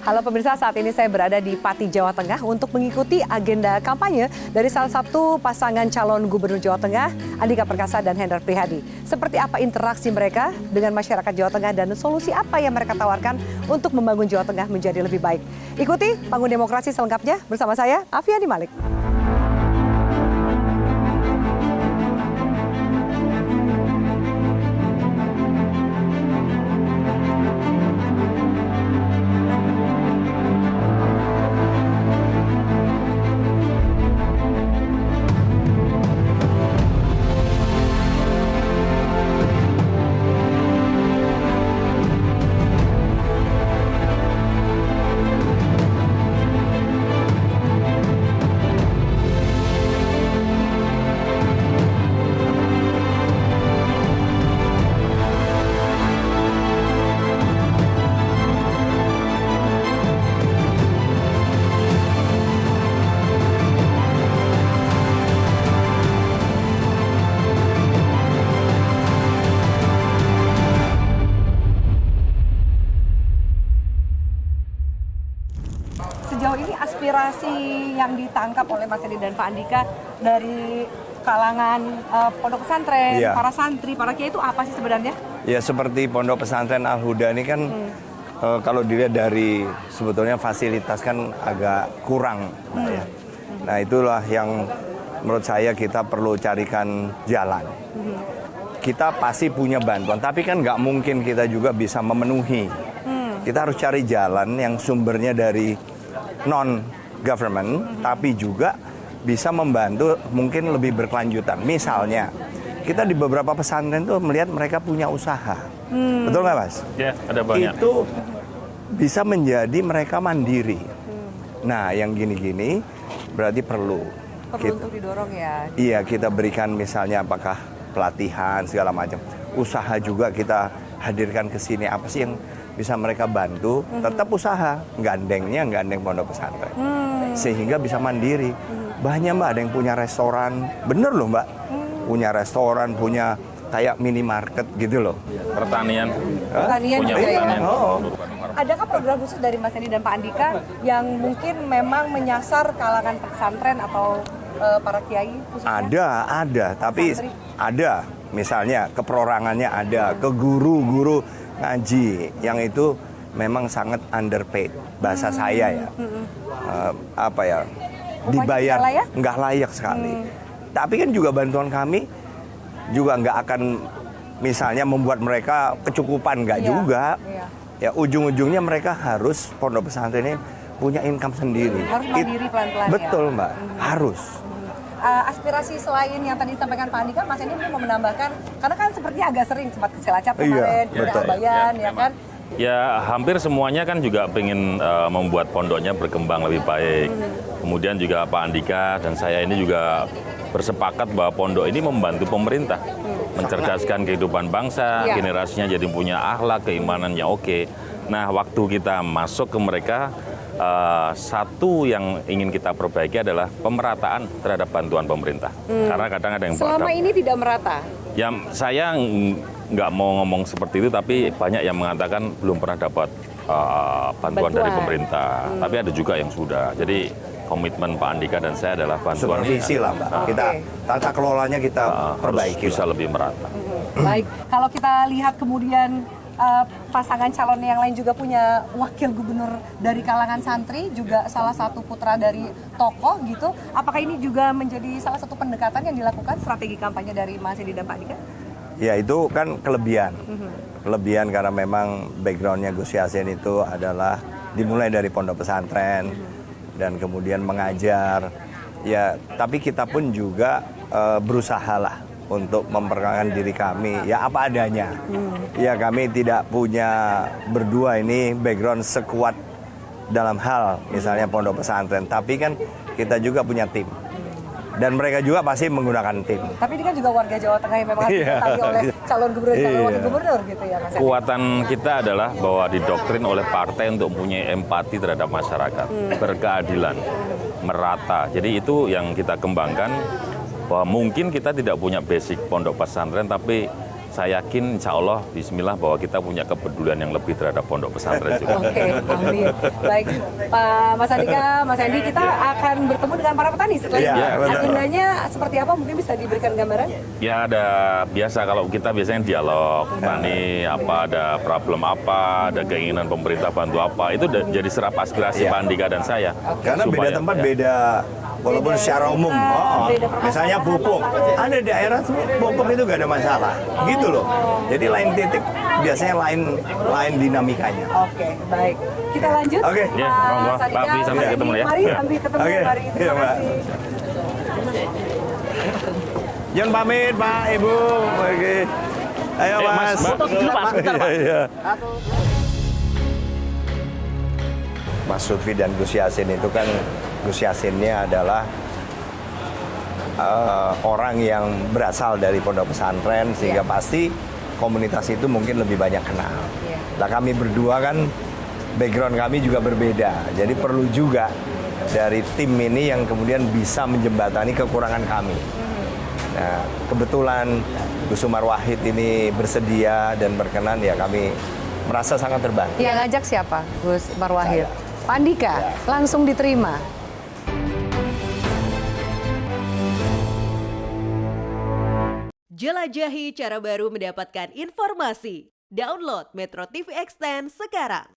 Halo pemirsa, saat ini saya berada di Pati, Jawa Tengah untuk mengikuti agenda kampanye dari salah satu pasangan calon gubernur Jawa Tengah, Andika Perkasa dan Hendrar Prihadi. Seperti apa interaksi mereka dengan masyarakat Jawa Tengah dan solusi apa yang mereka tawarkan untuk membangun Jawa Tengah menjadi lebih baik. Ikuti Bangun Demokrasi selengkapnya bersama saya, Afiani Malik. Sejauh ini aspirasi yang ditangkap oleh Mas Edi dan Pak Andika dari kalangan pondok pesantren, para santri, para kiai itu apa sih sebenarnya? Ya seperti pondok pesantren Al-Huda ini kan kalau dilihat dari sebetulnya fasilitas kan agak kurang. Ya. Nah itulah yang menurut saya kita perlu carikan jalan. Kita pasti punya bantuan, tapi kan nggak mungkin kita juga bisa memenuhi. Kita harus cari jalan yang sumbernya dari non-government, tapi juga bisa membantu mungkin lebih berkelanjutan. Misalnya, kita di beberapa pesantren tuh melihat mereka punya usaha. Betul nggak, Mas? Ya, ada banyak. Itu bisa menjadi mereka mandiri. Nah, yang gini-gini berarti perlu Untuk didorong ya. Iya, kita berikan misalnya apakah pelatihan segala macam. Usaha juga kita hadirkan ke sini. Apa sih yang bisa mereka bantu, tetap usaha, gandeng pondok pesantren. Sehingga bisa mandiri. Banyak Mbak, ada yang punya restoran, bener loh Mbak. Punya restoran, punya kayak minimarket gitu loh. Pertanian. Pertanian Punya juga ya. pertanian. Adakah program khusus dari Mas Edi dan Pak Andika yang mungkin memang menyasar kalangan pesantren atau para kiai khususnya? Ada, tapi Santri. ada. Misalnya keperorangannya ada, ke guru-guru ngaji yang itu memang sangat underpaid bahasa saya ya. Dibayar nggak layak sekali. Tapi kan juga bantuan kami juga nggak akan misalnya membuat mereka kecukupan, nggak juga. Ya ujung-ujungnya mereka harus pondok pesantren ini punya income sendiri. Harus mandiri pelan-pelan. Betul Mbak, harus. Aspirasi selain yang tadi disampaikan Pak Andika, Mas Edi mau menambahkan, karena kan sepertinya agak sering sempat ke Cilacap kemarin, ke Abayan, ya kan? Ya, hampir semuanya kan juga pengen membuat pondoknya berkembang lebih baik. Kemudian juga Pak Andika dan saya ini juga bersepakat bahwa pondok ini membantu pemerintah, mencerdaskan kehidupan bangsa, generasinya jadi punya akhlak, keimanannya oke. Nah, waktu kita masuk ke mereka, satu yang ingin kita perbaiki adalah pemerataan terhadap bantuan pemerintah. Karena kadang ada yang selama ini tidak merata. Ya, saya nggak mau ngomong seperti itu, tapi banyak yang mengatakan belum pernah dapat bantuan dari pemerintah. Tapi ada juga yang sudah. Jadi komitmen Pak Andika dan saya adalah bantuan supervisi lah Mbak. Kita tata kelolanya kita perbaiki. Bisa lebih merata. Baik, kalau kita lihat kemudian pasangan calon yang lain juga punya wakil gubernur dari kalangan santri, juga salah satu putra dari tokoh gitu. Apakah ini juga menjadi salah satu pendekatan yang dilakukan strategi kampanye dari Mas Edi dan Pak Andika? Ya itu kan kelebihan. Kelebihan karena memang backgroundnya Gus Yassin itu adalah dimulai dari pondok pesantren dan kemudian mengajar. Ya tapi kita pun juga berusahalah untuk memperkenalkan diri kami ya apa adanya. Ya kami tidak punya berdua ini background sekuat dalam hal misalnya pondok pesantren, tapi kan kita juga punya tim. Dan mereka juga pasti menggunakan tim. Tapi ini kan juga warga Jawa Tengah yang memang didatangi oleh calon gubernur, calon wakil gubernur gitu ya Mas. Kekuatan kita adalah bahwa didoktrin oleh partai untuk mempunyai empati terhadap masyarakat, berkeadilan, merata. Jadi itu yang kita kembangkan, bahwa mungkin kita tidak punya basic pondok pesantren, tapi saya yakin insya Allah bismillah bahwa kita punya kepedulian yang lebih terhadap pondok pesantren juga. Oke, amin. Baik, Pak Mas Andika, Mas Andi, kita akan bertemu dengan para petani setelah ini. Iya, betul. Agendanya seperti apa? Mungkin bisa diberikan gambaran? Ya ada biasa kalau kita biasanya dialog petani apa ada problem apa, ada keinginan pemerintah bantu apa, itu jadi serap aspirasi Iya. Pak Andika dan saya. Karena beda Supaya- tempat ya. beda, walaupun Beda secara umum, permintaan, beda permasalahan. misalnya pupuk, ada daerah pupuk itu gak ada masalah, gitu loh. Jadi lain titik biasanya lain dinamikanya. Oke, baik. Kita lanjut. Oke. Ya, monggo. Mas Andika, Pak Abi, sampai Mas ketemu Andi, ya. Mari, Ya. sampai ketemu. Oke. Mari, Iya, terima Mbak. kasih. Jangan pamit Pak, Ibu. Oke. Ayo Mas, Mas. Mbak. Iya, Sebentar, Pak. iya. Mas Lutfi dan Gus Yassin itu kan, Gus Yassinnya adalah orang yang berasal dari pondok pesantren, sehingga pasti komunitas itu mungkin lebih banyak kenal. Iya. Nah kami berdua kan background kami juga berbeda, jadi perlu juga dari tim ini yang kemudian bisa menjembatani kekurangan kami. Nah kebetulan Gus Umar Wahid ini bersedia dan berkenan, ya kami merasa sangat terbantu. Yang ngajak siapa? Gus Marwahid. Pak Andika, langsung diterima. Jelajahi cara baru mendapatkan informasi. Download Metro TV Extend sekarang.